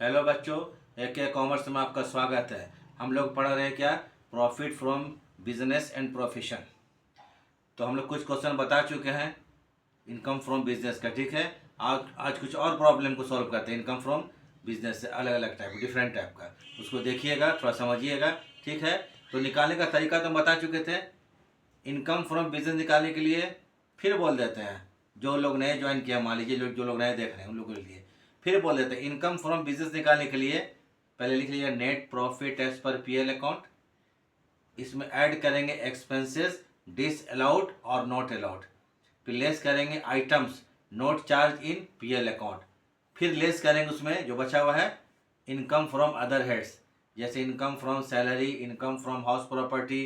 Hello बच्चों, एक commerce में आपका स्वागत है। हम लोग पढ़ रहे हैं क्या, profit from business and profession. तो हम लोग कुछ क्वेश्चन बता चुके हैं इनकम फ्रॉम बिजनेस का, ठीक है। आज कुछ और प्रॉब्लम को सॉल्व करते हैं इनकम फ्रॉम बिजनेस से, अलग अलग टाइप, डिफरेंट टाइप का। उसको देखिएगा, थोड़ा समझिएगा, ठीक है। तो निकालने का तरीका तो हम बता चुके थे। इनकम फ्रॉम बिजनेस निकालने के लिए फिर बोल देते हैं, जो लोग नए ज्वाइन किया, मान लीजिए जो लोग नए देख रहे हैं उन लोगों के लिए फिर बोल देते हैं। इनकम फ्रॉम बिजनेस निकालने के लिए पहले लिख लीजिए net profit as per PL account. इसमें ऐड करेंगे एक्सपेंसेस डिस अलाउड और नॉट अलाउड। फिर लेस करेंगे items not charge in PL account. फिर लेस करेंगे उसमें जो बचा हुआ है इनकम फ्रॉम अदर हेड्स, जैसे income from salary, income from house property,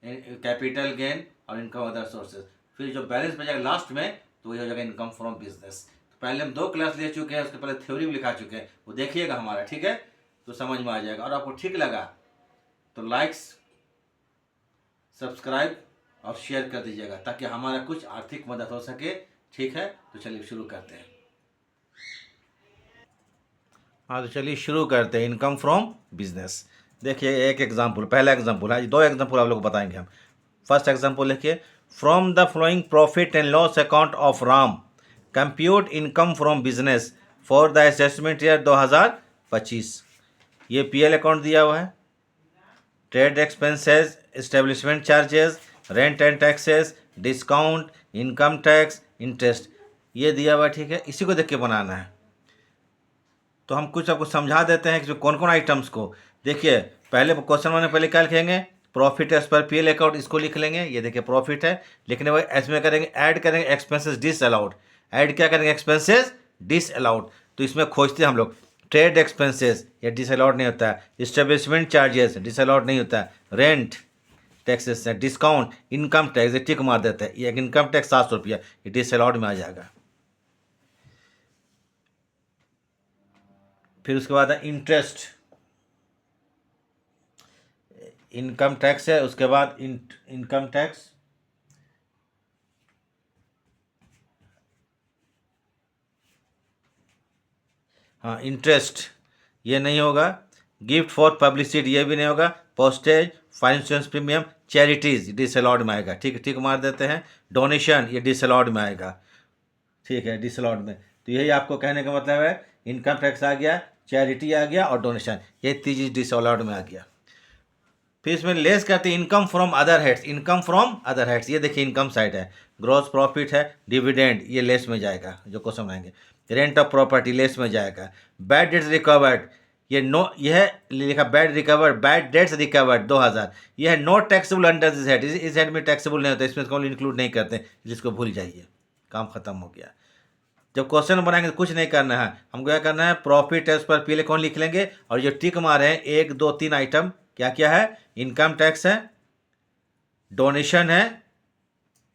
capital gain और इनकम अदर सोर्सेज। फिर जो बैलेंस बचेगा लास्ट में तो वही हो जाएगा इनकम फ्रॉम बिजनेस। तो पहले हम 2 क्लास ले चुके हैं, उसके पहले थ्योरी भी लिखा चुके हैं, वो देखिएगा हमारा, ठीक है। तो समझ में आ जाएगा। और आपको ठीक लगा तो लाइक्स, सब्सक्राइब और शेयर कर दीजिएगा ताकि हमारा कुछ आर्थिक मदद हो सके, ठीक है। तो चलिए शुरू करते हैं। हाँ, तो चलिए शुरू करते हैं इनकम फ्रॉम बिजनेस। देखिए एक एग्जाम्पल, पहला एग्जाम्पल है, 2 एग्जाम्पल आप लोग को बताएंगे हम। फर्स्ट एग्जाम्पल लिखिए, from the flowing profit and loss account of Ram compute income from business for the assessment year 2025। ये पीएल अकाउंट दिया हुआ है, trade expenses, establishment charges, rent and taxes, discount, income tax, interest, ये दिया हुआ है, ठीक है। इसी को देख के बनाना है। तो हम कुछ आपको समझा देते हैं कि कौन कौन आइटम्स को। देखिए पहले क्वेश्चन में पहले क्या लिखेंगे, profit as per PL account, इसको लिख लेंगे। ये देखिए प्रॉफिट है, लिखने में इसमें करेंगे ऐड करेंगे एक्सपेंसेस डिस अलाउड। ऐड क्या करेंगे, एक्सपेंसेस डिस अलाउड। तो इसमें खोजते हैं हम लोग ट्रेड एक्सपेंसेस, ये डिस अलाउड नहीं होता है। इस्टेब्लिशमेंट चार्जेस डिस अलाउड नहीं होता है। रेंट टैक्सेस है, डिस्काउंट, इनकम टैक्स, ये टिक मार देता है। ये इनकम टैक्स 700 रुपया, ये डिस अलाउड में आ जाएगा। फिर उसके बाद है इंटरेस्ट, इनकम टैक्स है। उसके बाद इनकम टैक्स, हाँ इंटरेस्ट ये नहीं होगा। गिफ्ट फॉर पब्लिसिटी ये भी नहीं होगा। Postage, finance premium, charities disallowed में आएगा, ठीक है, ठीक मार देते हैं। डोनेशन ये डिसअलाउड में आएगा, ठीक है, डिसअलाउड में। तो यही आपको कहने का मतलब है, इनकम टैक्स आ गया, चैरिटी आ गया और डोनेशन, ये 3 चीज डिसअलाउड में आ गया। फिर इसमें लेस करते हैं income from other heads. Income from other heads ये देखिए इनकम साइड है, ग्रॉस प्रॉफिट है, डिविडेंड ये लेस में जाएगा, जो क्वेश्चन आएंगे। रेंट ऑफ प्रॉपर्टी लेस में जाएगा। बैड डेट्स रिकवर्ड, ये नो, यह लिखा bad recovered, bad debts recovered 2000, यह है not taxable under this head. इस हेड में टैक्सेबल नहीं होता, इसमें कौन इंक्लूड नहीं करते, जिसको भूल जाइए, काम खत्म हो गया। जब क्वेश्चन बनाएंगे तो कुछ नहीं करना है, हमको क्या करना है, प्रॉफिट एज पर पीले कौन लिख लेंगे, और जो टिक मारे हैं 1 2 3 आइटम क्या क्या है, इनकम टैक्स है, डोनेशन है,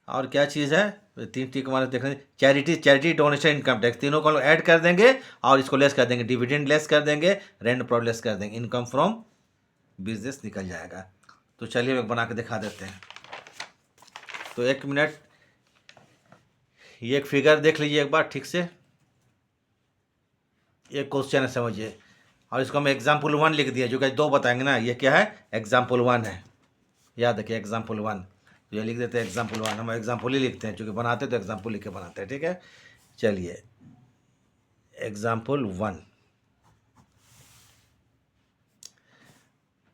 और क्या चीज़ है, 3 टिक मारे देख रहे, charity, charity, donation, income tax, तीनों को ऐड कर देंगे और इसको लेस कर देंगे, डिविडेंड लेस कर देंगे, रेंट प्रॉफिट लेस कर देंगे, इनकम फ्रॉम बिजनेस निकल जाएगा। तो चलिए एक बना के दिखा देते हैं। तो 1 मिनट, ये एक फिगर देख लीजिए एक बार ठीक से, ये क्वेश्चन है समझिए। और इसको हम एग्जाम्पल 1 लिख दिया, जो कि 2 बताएंगे ना, ये क्या है, एग्जाम्पल 1 है, याद रखिए एग्जाम्पल 1। तो ये लिख देते हैं एग्जाम्पल 1, हम एग्जाम्पल ही लिखते हैं, चूँकि बनाते तो एग्जाम्पल लिख के बनाते हैं, ठीक है। चलिए एग्जाम्पल 1,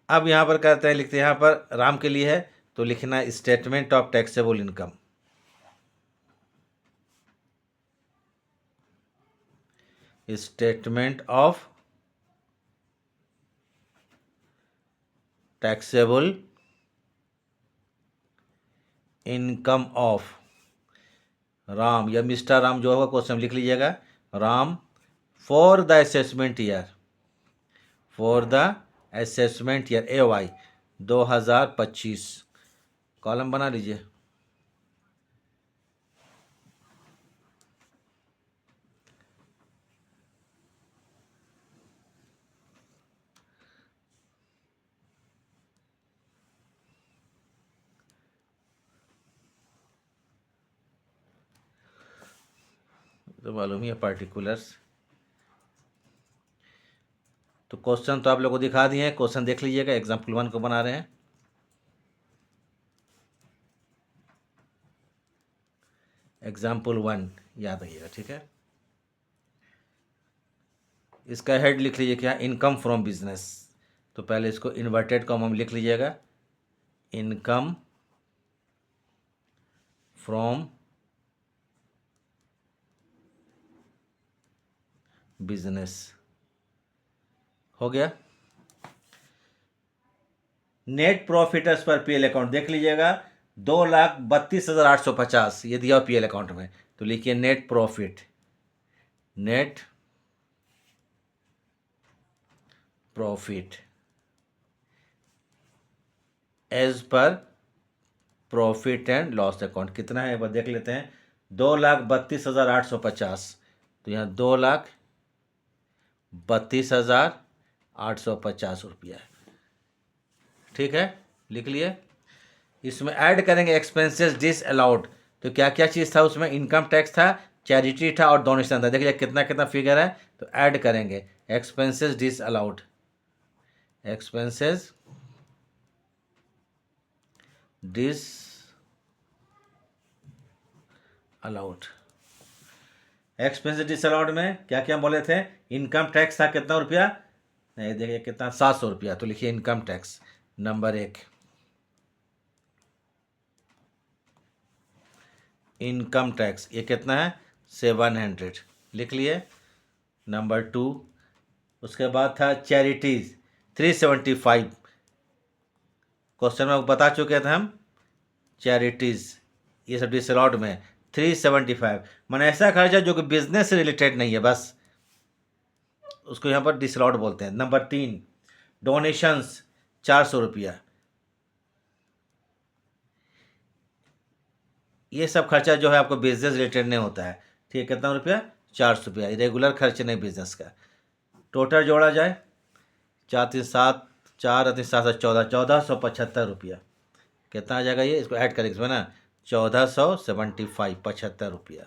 अब यहाँ पर करते हैं, लिखते हैं यहाँ पर राम के लिए है, तो लिखना statement of taxable income. Statement of taxable income of Ram, या मिस्टर राम जो होगा क्वेश्चन लिख लीजिएगा, Ram for the assessment year, for the assessment year AY 2025, column बना लीजिए। तो मालूम ही है पार्टिकुलर्स, तो क्वेश्चन तो आप लोगों को दिखा दिए हैं, क्वेश्चन देख लीजिएगा, एग्जाम्पल 1 को बना रहे हैं। एग्जाम्पल 1 याद रखिएगा, ठीक है। इसका हेड लिख लीजिए क्या, इनकम फ्रॉम बिजनेस। तो पहले इसको इन्वर्टेड कॉमा में लिख लीजिएगा, इनकम फ्रॉम बिजनेस। हो गया। Net profit as per PL account देख लीजिएगा, 2,32,850 ये दिया पीएल अकाउंट में। तो लिखिए net profit, net profit as per profit and loss account कितना है, एक बार देख लेते हैं। 2,32,850, तो यहाँ 2,32,850 रुपया है, ठीक है, लिख लिए। इसमें ऐड करेंगे एक्सपेंसेस डिस अलाउड। तो क्या क्या चीज़ था उसमें, इनकम टैक्स था, चैरिटी था और डोनेशन था। देखिए कितना कितना फिगर है, तो ऐड करेंगे expenses disallowed, expenses disallowed. Expenses disallowed में क्या क्या बोले थे, इनकम टैक्स था कितना रुपया, नहीं देखिए कितना, 700 रुपया। तो लिखिए income tax number 1, income tax ये कितना है 700, लिख लिए। नंबर 2, उसके बाद था चैरिटीज़ 375, क्वेश्चन में बता चुके थे हम, चैरिटीज़ ये सब डिसअलाउड में 375, मैंने ऐसा खर्चा जो कि बिजनेस से रिलेटेड नहीं है, बस उसको यहाँ पर डिसअलाउड बोलते हैं। नंबर 3, डोनेशंस 400 रुपया, ये सब खर्चा जो है आपको बिजनेस रिलेटेड नहीं होता है, ठीक है। कितना रुपया, 400 रुपया, रेगुलर खर्च नहीं बिजनेस का। टोटल जोड़ा जाए 4 3 7 4 3 7 14 1475 रुपया, कितना आ जाएगा ये, इसको ऐड करेंगे इसमें ना, 1475 75 रुपया।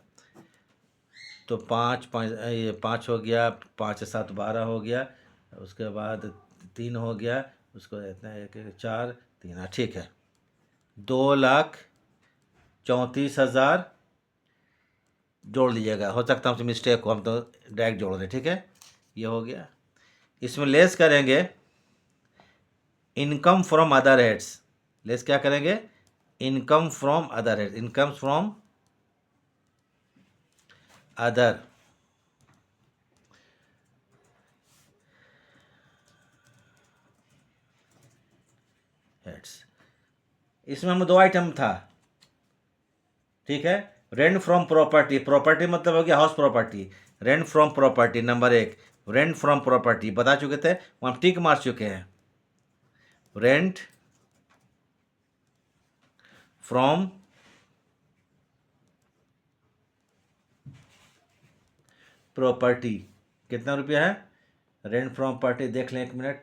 तो 5 ये 5 हो गया, 5 7 12 हो गया, उसके बाद 3 हो गया, उसको इतना 1 4 3, ठीक है। 2,34,000 जोड़ लीजिएगा, हो सकता है हमसे मिस्टेक हो, हम तो डायरेक्ट जोड़ दें, ठीक है। ये हो गया। इसमें लेस करेंगे income from other heads, less क्या करेंगे, income from other heads, income from other heads. इसमें हम 2 आइटम था, ठीक है। रेंट फ्रॉम प्रॉपर्टी, प्रॉपर्टी मतलब हो गया house property, rent from property number 1, rent from property बता चुके थे, हम टिक मार चुके हैं, रेंट फ्रॉम प्रॉपर्टी कितना रुपया है, रेंट फ्रॉम प्रॉपर्टी देख लें 1 मिनट,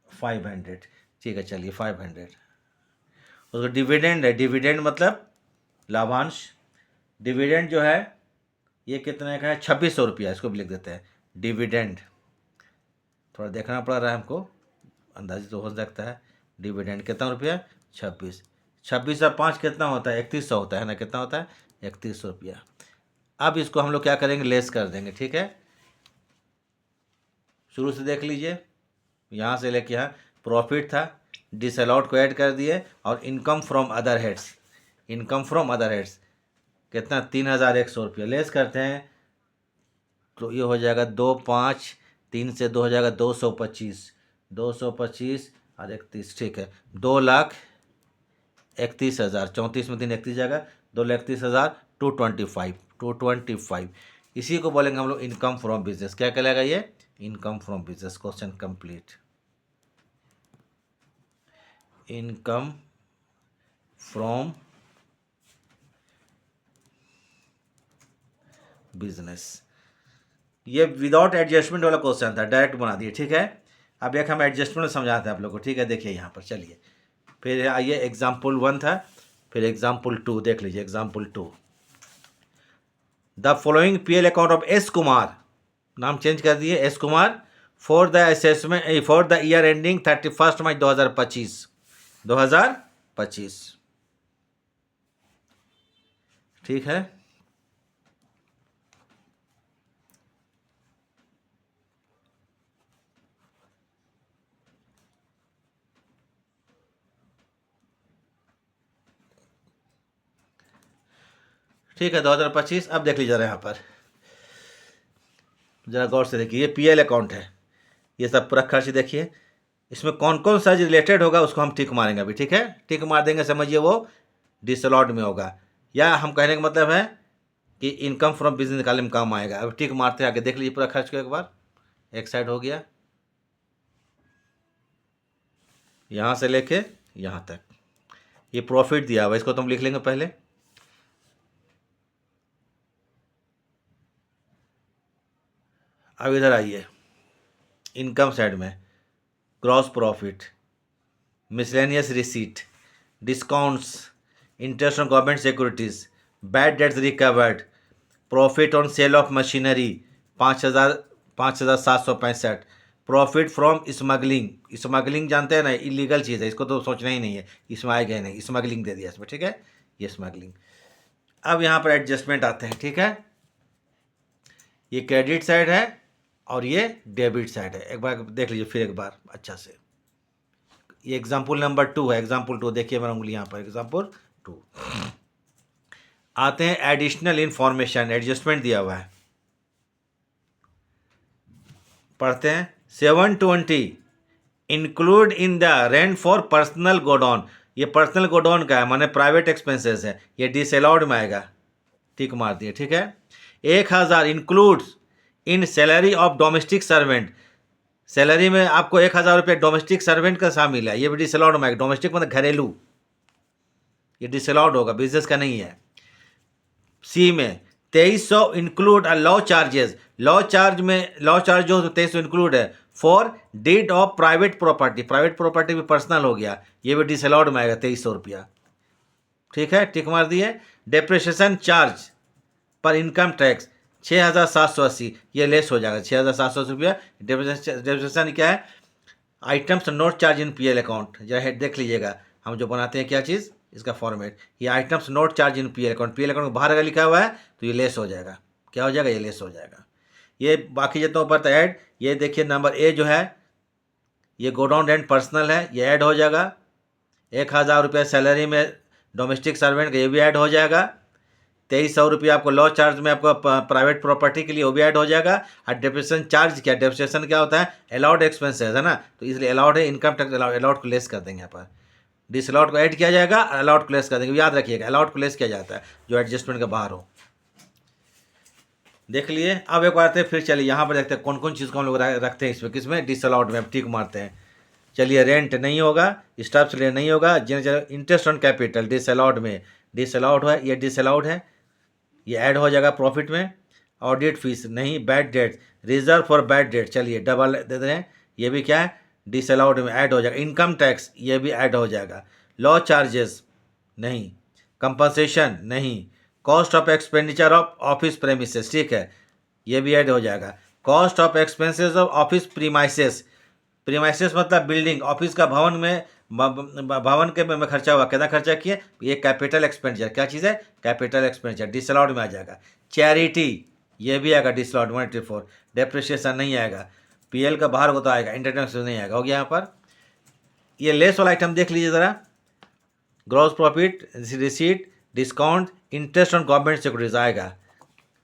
500, ठीक है, चलिए 500। उसको डिविडेंड है, डिविडेंड मतलब लाभांश, डिविडेंड जो है ये कितने का है, 2600 रुपया, इसको भी लिख देते हैं डिविडेंड। थोड़ा देखना पड़ रहा है हमको, अंदाज़ा तो हो सकता है। डिविडेंड कितना रुपया, 26, 26 और 5 कितना होता है, 3100 होता है ना, कितना होता है 3100 रुपया। अब इसको हम लोग क्या करेंगे, लेस कर देंगे, ठीक है। शुरू से देख लीजिए, यहाँ से लेके यहाँ प्रॉफिट था, डिसअलाउड को ऐड कर दिए, और income from other heads, income from other heads कितना, 3,100 रुपया, लेस करते हैं तो ये हो जाएगा 253 से 2 हो जाएगा 225, 225 और 31, ठीक है। 2,31,000, 34 में 3 31 जाएगा, 2,31,000 225, इसी को बोलेंगे हम लोग इनकम फ्रॉम बिजनेस। क्या कहलाएगा ये, income from business. Question complete. Income from business, ये विदाउट एडजस्टमेंट वाला क्वेश्चन था, डायरेक्ट बना दिए, ठीक है। अब एक हम एडजस्टमेंट समझाते हैं आप लोग को, ठीक है। देखिए यहाँ पर, चलिए फिर आइए, एग्जाम्पल 1 था, फिर एग्जाम्पल 2 देख लीजिए। Example 2, the following PL account of S Kumar, नाम चेंज कर दिए, S Kumar for the assessment for the year ending 31 मार्च 2025। ठीक है। ठीक है 2025। अब देख लीजिए जरा यहाँ पर, जरा गौर से देखिए, ये पीएल अकाउंट है, ये सब पूरा खर्च देखिए, इसमें कौन कौन सा रिलेटेड होगा उसको हम टिक मारेंगे अभी। ठीक है, टिक मार देंगे, समझिए वो डिसअलाउड में होगा, या हम कहने का मतलब है कि इनकम फ्रॉम बिजनेस निकालने में काम आएगा। अब टिक मारते हैं आगे, देख लीजिए पूरा खर्च को एक बार, एक साइड हो गया, यहाँ से लेके यहाँ तक ये प्रॉफिट दिया हुआ, इसको तो हम लिख लेंगे पहले। अब इधर आइए, इनकम साइड में gross profit, miscellaneous receipt, discounts, interest on government securities, bad debts recovered, profit on sale of machinery 5,765, profit from smuggling, smuggling जानते हैं ना, इलीगल चीज़ है, इसको तो सोचना ही नहीं है, इसमें आएगा नहीं, स्मगलिंग दे दिया इसमें। ठीक है, ये स्मगलिंग। अब यहाँ पर एडजस्टमेंट आते हैं। ठीक है, ये क्रेडिट साइड है और ये डेबिट साइड है, एक बार देख लीजिए फिर एक बार अच्छा से। ये एग्जाम्पल नंबर 2 है, एग्जाम्पल 2 देखिए मेरा उंगली यहाँ पर, एग्जाम्पल 2। आते हैं एडिशनल इंफॉर्मेशन, एडजस्टमेंट दिया हुआ है, पढ़ते हैं। 720 include in the rent for personal godown, ये पर्सनल गोडाउन का है, माने प्राइवेट एक्सपेंसेस है, ये डिसअलाउड में आएगा, टिक मार दिए। ठीक है, 1,000 includes in salary of domestic servant, salary में आपको 1,000 रुपये डोमेस्टिक सर्वेंट का शामिल है, ये भी डिसअलाउड में आएगा। डोमेस्टिक मतलब घरेलू, ये डिसअलाउड होगा, बिजनेस का नहीं है। सी में 2,300 include law charges, law charge में, लॉ चार्ज जो 2,300 इंक्लूड है for deed of private property, private property भी पर्सनल हो गया, ये भी डिसअलाउड में आएगा 2,300 रुपया। ठीक है, टिक मार दिए। डेप्रिसिएशन चार्ज पर इनकम टैक्स 6,780, ये लेस हो जाएगा, 6,780 रुपया। डेप्रिसिएशन क्या है, items note charge in PL account, जरा हेड देख लीजिएगा, हम जो बनाते हैं क्या चीज़, इसका फॉर्मेट, ये items note charge in PL account, PL account बाहर अगर लिखा हुआ है तो ये लेस हो जाएगा, क्या हो जाएगा, ये लेस हो जाएगा। ये बाकी जितना ऊपर तो ऐड, ये देखिए नंबर ए जो है, ये गोडाउन रेंट पर्सनल है, ये ऐड हो जाएगा। 1,000 रुपये सैलरी में डोमेस्टिक सर्वेंट का, ये भी ऐड हो जाएगा। 2,300 रुपये आपको लॉ चार्ज में आपको प्राइवेट प्रॉपर्टी के लिए, वो भी ऐड हो जाएगा। और डेप्रिसिएशन चार्ज क्या, डेप्रिसिएशन क्या होता है, अलाउड एक्सपेंसेस है ना, तो इसलिए अलाउड है, इनकम टैक्स अलाउड को लेस कर देंगे यहाँ पर, डिसअलाउड को ऐड किया जाएगा, अलाउड को लेस कर देंगे, याद रखिएगा अलाउड को लेस किया जाता है जो एडजस्टमेंट के बाहर हो। देख लिए। अब एक बार फिर चलिए यहाँ पर देखते हैं कौन कौन चीज़ को हम लोग रखते हैं इसमें, किसमें, डिसअलाउड में, अब टिक मारते हैं। चलिए, रेंट नहीं होगा, स्टाफ से नहीं होगा, इंटरेस्ट ऑन कैपिटल डिसअलाउड में, डिसअलाउड है, ये डिसअलाउड है, ये ऐड हो जाएगा प्रॉफिट में। ऑडिट फीस नहीं, bad debt, reserve for bad debt, चलिए डबल दे रहे हैं, ये भी क्या है, डिसअलाउड में ऐड हो जाएगा। इनकम टैक्स, ये भी ऐड हो जाएगा। लॉ चार्जेस नहीं, कंपनसेशन नहीं, cost of expenditure of office premises, ठीक है, ये भी ऐड हो जाएगा। Cost of expenses of office premises, premises मतलब बिल्डिंग, ऑफिस का भवन में, भवन के में खर्चा हुआ, कितना खर्चा किए, ये कैपिटल एक्सपेंडिचर, क्या चीज़ है, कैपिटल एक्सपेंडिचर, डिसअलाउड में आ जाएगा। चैरिटी, ये भी आएगा डिसअलाउड 184। डेप्रिसिएशन नहीं आएगा, पीएल का बाहर को तो आएगा, इंटरनेशनल नहीं आएगा, हो गया यहाँ पर। ये लेस वाला आइटम देख लीजिए ज़रा, gross profit, receipt, discount, interest on government securities आएगा,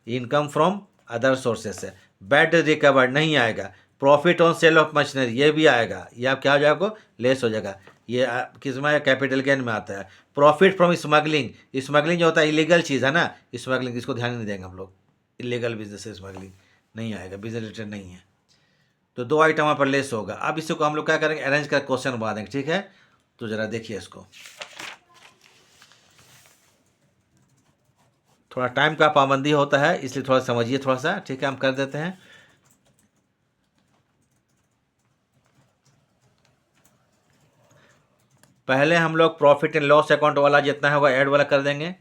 इनकम फ्रॉम अदर सोर्सेस से। बैड रिकवर्ड नहीं आएगा। Profit on sale of machinery, ये भी आएगा, ये आप क्या हो जाएगा, लेस हो जाएगा, ये किस में, कैपिटल गेन में आता है। प्रॉफिट फ्रॉम स्मगलिंग, स्मगलिंग जो होता है इलीगल चीज़ है ना, स्मगलिंग, इसको ध्यान नहीं देंगे हम लोग, इलीगल बिजनेस है, स्मगलिंग नहीं आएगा, बिजनेस रिलेटेड नहीं है, तो 2 आइटम वहाँ पर लेस होगा। अब इसको हम लोग क्या करेंगे, अरेंज कर क्वेश्चन बना देंगे, ठीक है। तो ज़रा देखिए इसको, थोड़ा टाइम का पाबंदी होता है इसलिए थोड़ा समझिए थोड़ा सा, ठीक है, हम कर देते हैं। पहले हम लोग प्रॉफिट एंड लॉस अकाउंट वाला जितना होगा ऐड वाला कर देंगे,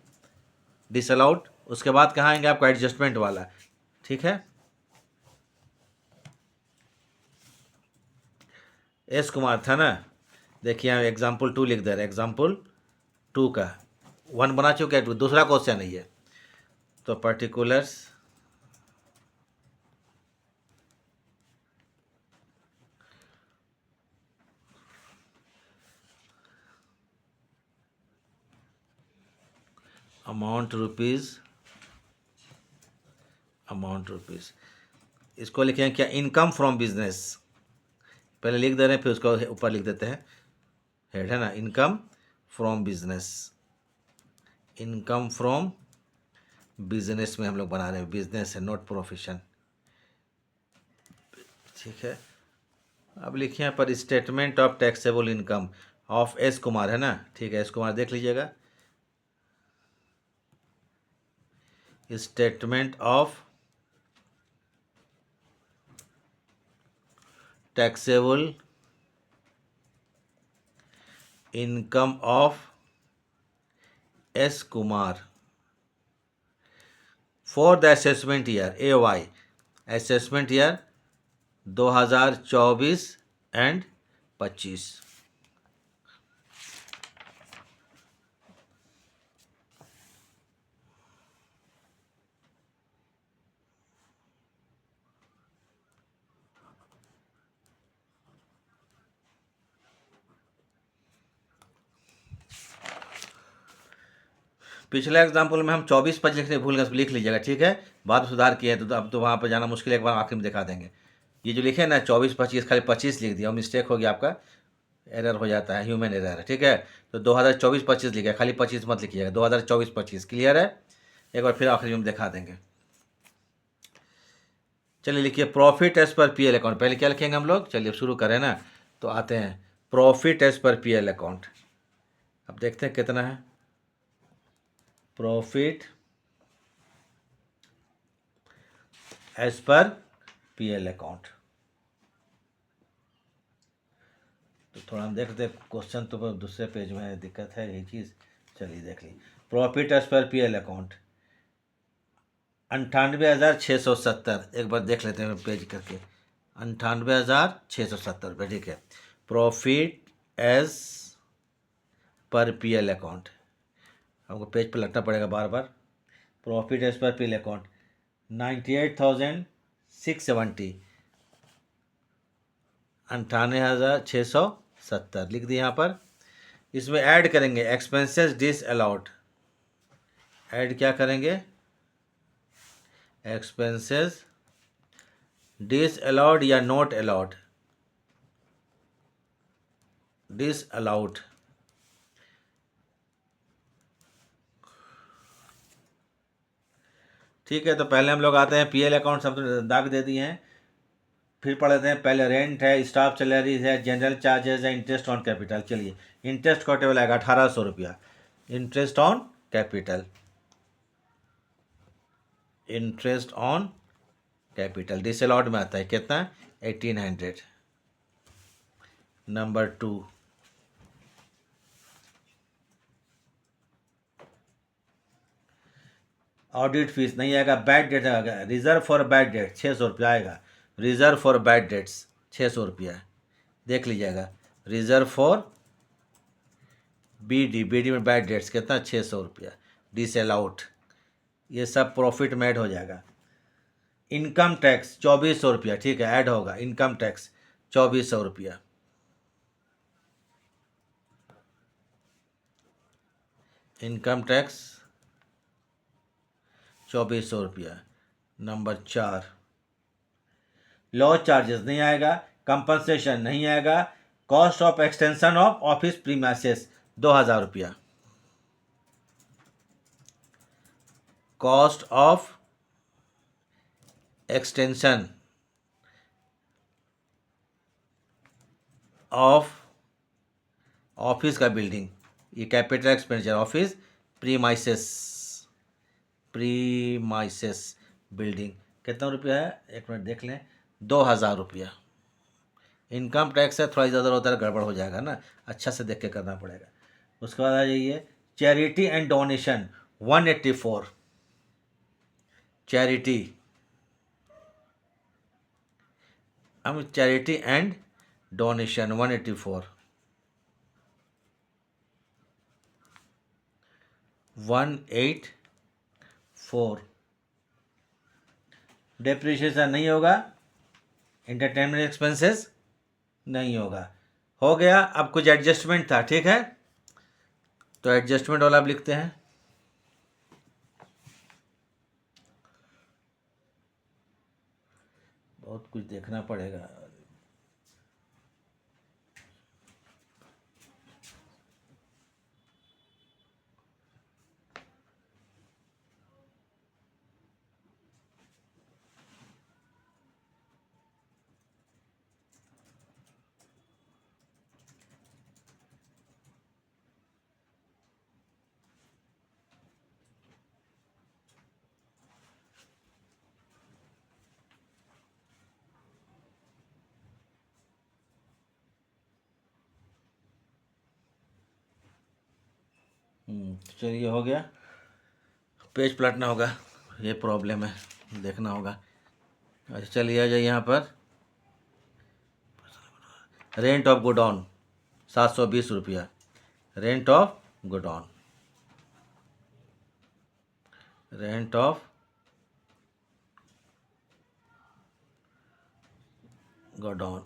डिसअलाउड, उसके बाद कहाँ आएंगे आपको एडजस्टमेंट वाला, ठीक है। एस कुमार था ना। देखिए यहाँ एग्जाम्पल 2 लिख दे रहे, एग्जाम्पल 2 का 1 बना चुके हैं, दूसरा क्वेश्चन है ये। तो पर्टिकुलर्स अमाउंट रुपीज़, इसको लिखें क्या, इनकम फ्रॉम बिजनेस। पहले लिख दे रहे हैं, फिर उसको ऊपर लिख देते हैं, हेड है ना, income from business. Income from business में हम लोग बना रहे हैं, बिजनेस है नॉट प्रोफेशन, ठीक है। अब लिखिए यहाँ पर statement of taxable income of S Kumar है ना, ठीक है, एस कुमार देख लीजिएगा। Statement of taxable income of S Kumar for the assessment year AY, assessment year 2024 and 25। पिछले एग्जाम्पल में हम 24-25 लिखने भूल गए, लिख लीजिएगा, ठीक है। बाद में सुधार किए तो अब तो वहाँ पर जाना मुश्किल है, एक बार आखिर में दिखा देंगे। ये जो लिखे ना 24-25, खाली 25 लिख दिया और मिस्टेक हो गया आपका, एरर हो जाता है, ह्यूमन एरर है, ठीक है। तो 2024-25 लिखा, खाली 25 मत लिखिएगा, 2024-25 क्लियर है। एक बार फिर आखिरी में दिखा देंगे। चलिए लिखिए profit as per PL account, पहले क्या लिखेंगे हम लोग, चलिए शुरू करें ना। तो आते हैं profit as per PL account. अब देखते हैं कितना है profit as per PL account. तो थोड़ा हम देखते हैं, क्वेश्चन तो दूसरे पेज में दिक्कत है, यही चीज़। चलिए देख ली, profit as per PL account 98,670। एक बार देख लेते हैं पेज करके, 98,670 रुपये, ठीक है। Profit as per PL account, हमको पेज पर लगना पड़ेगा बार बार। Profit as per PL account 98,670, 98,670 लिख दिए यहाँ पर। इसमें ऐड करेंगे एक्सपेंसेस डिस अलाउड, ऐड क्या करेंगे, एक्सपेंसेस डिस अलाउड या नॉट अलाउड, डिस अलाउड, ठीक है। तो पहले हम लोग आते हैं PL अकाउंट, सब तो दाग दे दिए हैं, फिर पढ़ लेते हैं। पहले रेंट है, स्टाफ सैलरीज है, जनरल चार्जेस है, इंटरेस्ट ऑन कैपिटल। चलिए इंटरेस्ट का टेबल आएगा 1,800 रुपया, interest on capital, interest on capital disallowed में आता है कितना, 1,800। नंबर 2 ऑडिट फीस नहीं आएगा, बैड डेट आएगा, रिजर्व फॉर बैड डेट 600 रुपया आएगा, रिजर्व फॉर बैड डेट्स 600 रुपया, देख लीजिएगा। रिजर्व फॉर BD में बैड डेट्स कितना, 600 रुपया, डिसअलाउड, ये सब प्रॉफिट में ऐड हो जाएगा। इनकम टैक्स 2,400 रुपया, ठीक है, ऐड होगा, इनकम टैक्स 2,400 रुपया, इनकम टैक्स 2,400 रुपया। नंबर 4 लॉ चार्जेस नहीं आएगा, कंपनसेशन नहीं आएगा, cost of extension of office premises 2,000 रुपया, cost of extension of office का बिल्डिंग, ये capital expenditure, office premises, premises building कितना रुपया है, एक मिनट देख लें, 2,000 रुपया। इनकम टैक्स है, थोड़ा इधर उधर गड़बड़ हो जाएगा ना, अच्छा से देख के करना पड़ेगा। उसके बाद आ जाइए चैरिटी एंड डोनेशन 184, चैरिटी, हम चैरिटी एंड डोनेशन 184, 184। डेप्रिशिएशन नहीं होगा, एंटरटेनमेंट एक्सपेंसेस नहीं होगा। हो गया। अब कुछ एडजस्टमेंट था, ठीक है, तो एडजस्टमेंट वाला अब लिखते हैं। बहुत कुछ देखना पड़ेगा। चलिए, हो गया। पेज पलटना होगा, ये प्रॉब्लम है, देखना होगा। अच्छा, चलिए आ जाइए यहाँ पर। रेंट ऑफ गोडाउन 720 रुपया। Rent of godown, rent of godown,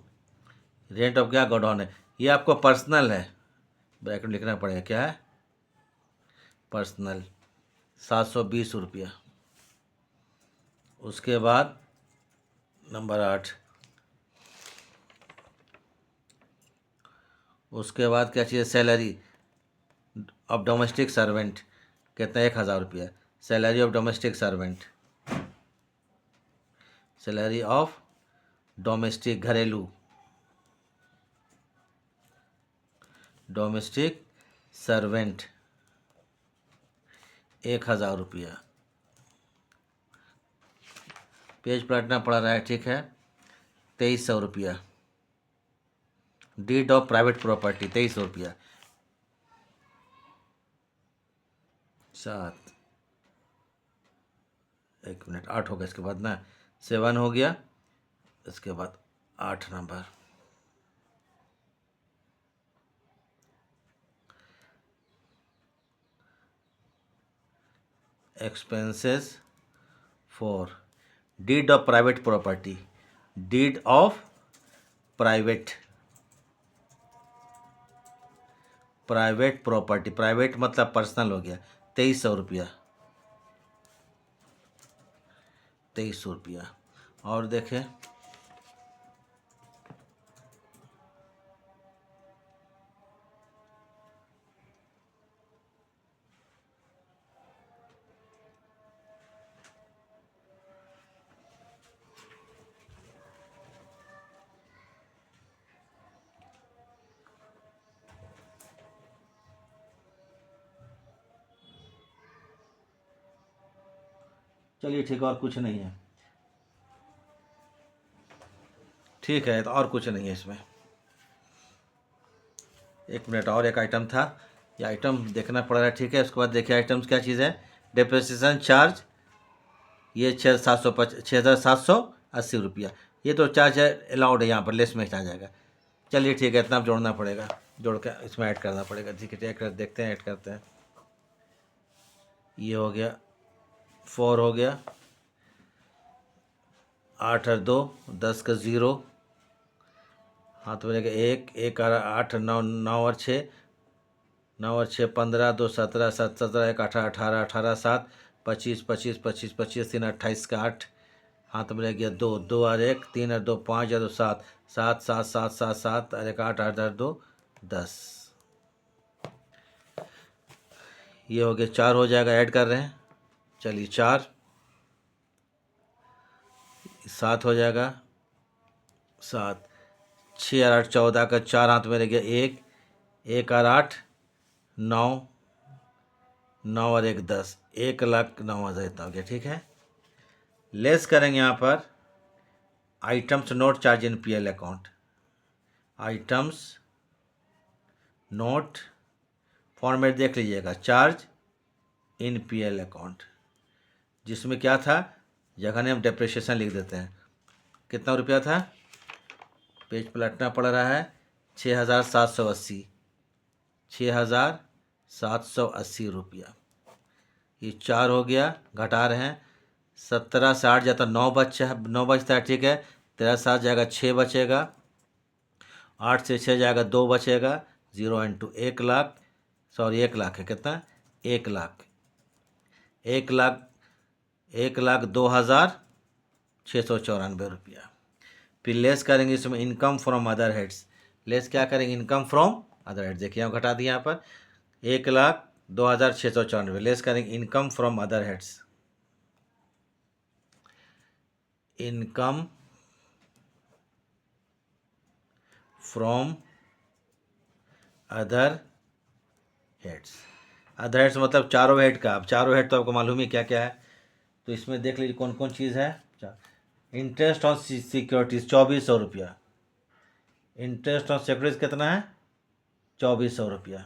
rent of क्या गोडाउन है, ये आपको पर्सनल है, ब्रैकेट लिखना पड़ेगा। क्या है? पर्सनल, 720 रुपया। उसके बाद नंबर 8, उसके बाद क्या चाहिए? सैलरी ऑफ डोमेस्टिक सर्वेंट, कितना? 1000 रुपया। Salary of domestic servant, salary of domestic, घरेलू, डोमेस्टिक सर्वेंट 1000 रुपया। पेज पलटना पड़ रहा है, ठीक है। 2300 रुपया। डीड ऑफ प्राइवेट प्रॉपर्टी 2300 रुपया। 7, 1 मिनट, 8 हो गया इसके बाद ना, 7 हो गया, इसके बाद 8 number. Expenses for deed of private property, deed of private property, private मतलब पर्सनल हो गया, 2300 रुपया। 2300 रुपया। और देखें, चलिए ठीक है, और कुछ नहीं है, ठीक है, तो और कुछ नहीं है इसमें। 1 मिनट, और एक आइटम था, ये आइटम देखना पड़ रहा है, ठीक है। उसके बाद देखिए आइटम्स क्या चीज़ है। डिप्रिसिएशन चार्ज, ये 6,780 रुपया। ये तो चार्ज है, अलाउड है, यहाँ पर लेस में आ जाएगा। चलिए ठीक है, इतना जोड़ना पड़ेगा, जोड़ के इसमें ऐड करना पड़ेगा, ठीक है। चेक कर देखते हैं, ऐड करते हैं। ये हो गया, 4 हो गया, 8 और 2 10 का 0, हाथ में लेके 1 1 और 8 9 9 और 6 9 और 6 15 2 17 7 17 1 18 18 18 7 25 25 25 25 3 28 का 8, हाथ में लग गया 2 2 और 1 3 और 2 5 और 2 7 7 7 7 7 7 और 1 8 8 और 2 10। ये हो गया, 4 हो जाएगा, ऐड कर रहे हैं। चलिए 4, 7 हो जाएगा, 7 6 और 8 14 का 4, हाथ में रह गया 1 1 और 8 9 9 और 1 10, 1,09,000 इतना हो गया, ठीक है। लेस करेंगे यहाँ पर items note charge in PL account, items note format देख लीजिएगा, चार्ज इन पीएल अकाउंट, जिसमें क्या था, जगह ने हम डेप्रिसिएशन लिख देते हैं। कितना रुपया था? पेज पलटना पड़ रहा है 6,780, 6,780 रुपया। ये 4 हो गया, घटा रहे हैं 17 से 8 जाता 9 बचा, 9 बचता है, ठीक है। 13 7 जाएगा 6 बचेगा, 8 से 6 जाएगा 2 बचेगा, 0 इंटू 1 लाख, सॉरी 1 लाख है कितना, 1 लाख, 1 लाख, 1,02,694 रुपया। फिर लेस करेंगे इसमें income from other heads, less क्या करेंगे, इनकम फ्रॉम अदर हेड्स, देखिए हम घटा दिए यहाँ पर 1,02,694, लेस करेंगे income from other heads, income from other heads. Other heads मतलब चारों हेड का, अब चारों हेड तो आपको मालूम ही क्या क्या है, तो इसमें देख लीजिए कौन कौन चीज़ है। इंटरेस्ट ऑन सिक्योरिटीज़ 2,400 रुपया, इंटरेस्ट ऑन सिक्योरिटीज़ कितना है, 2,400 रुपया।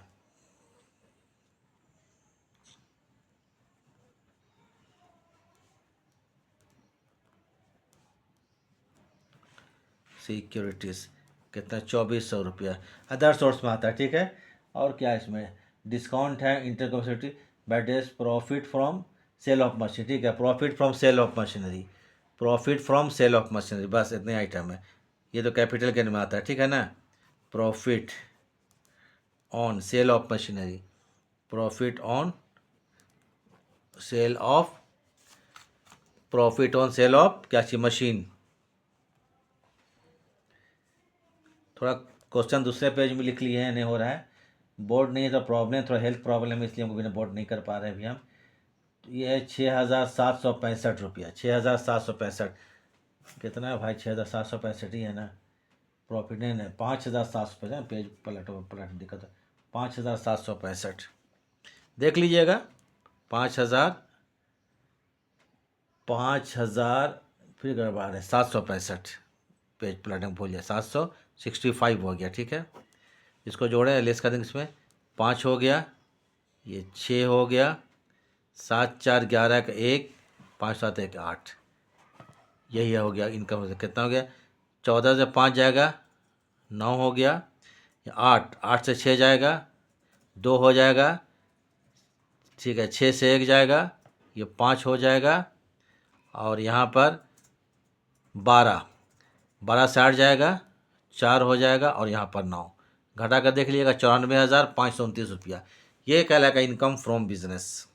सिक्योरिटीज़ कितना, 2,400 रुपया, अदर सोर्स में आता है, ठीक है। और क्या है इसमें, डिस्काउंट है, इंटरकॉन्सिटी बैडेस, profit from sale of machine, ठीक है, profit from sale of machinery, profit from sale of machinery, बस इतने आइटम है। ये तो कैपिटल गेन में आता है, ठीक है ना। Profit on sale of machinery, profit on sale of, profit on sale of क्या चाहिए, मशीन। थोड़ा क्वेश्चन दूसरे पेज में लिख लिए हैं, नहीं हो रहा है, बोर्ड नहीं है तो प्रॉब्लम, थोड़ा हेल्थ प्रॉब्लम है इसलिए हम बिना बोर्ड नहीं कर पा रहे हैं अभी हम। तो ये है 6,765 रुपया, 6,765 कितना है भाई, 6,765 ही है ना, प्रॉफिट नहीं नहीं 5,765, पेज पलट दिक्कत है, 5,765 देख लीजिएगा, 5,000, 5,000, फिर गड़बड़ है 765, पेज पलटने भूल जाए, 765 हो गया, ठीक है। इसको जोड़े लेस कर देंगे, इसमें 5 हो गया, ये 6 हो गया, 7 4 11 का 1, 5 7 1 8, यही हो गया इनकम। कितना हो गया, 14 से 5 जाएगा 9 हो गया, 8 8 से 6 जाएगा 2 हो जाएगा, ठीक है, 6 से 1 जाएगा, ये 5 हो जाएगा, और यहाँ पर 12 12 से 8 जाएगा 4 हो जाएगा, और यहाँ पर 9 घटा कर देख लीजिएगा 94,529 रुपया। ये कहलाएगा income from business,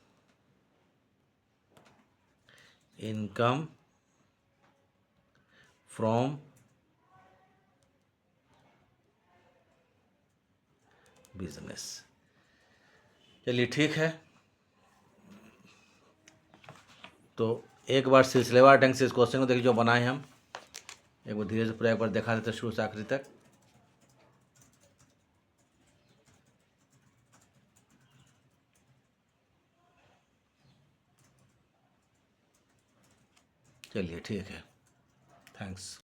income from business. चलिए ठीक है, तो एक बार सिलसिलेवार ढंग से इस क्वेश्चन को देखिए जो बनाए हम, एक बार धीरे से पूरा एक बार दिखा देते शुरू से आखिरी तक। चलिए ठीक है, थैंक्स।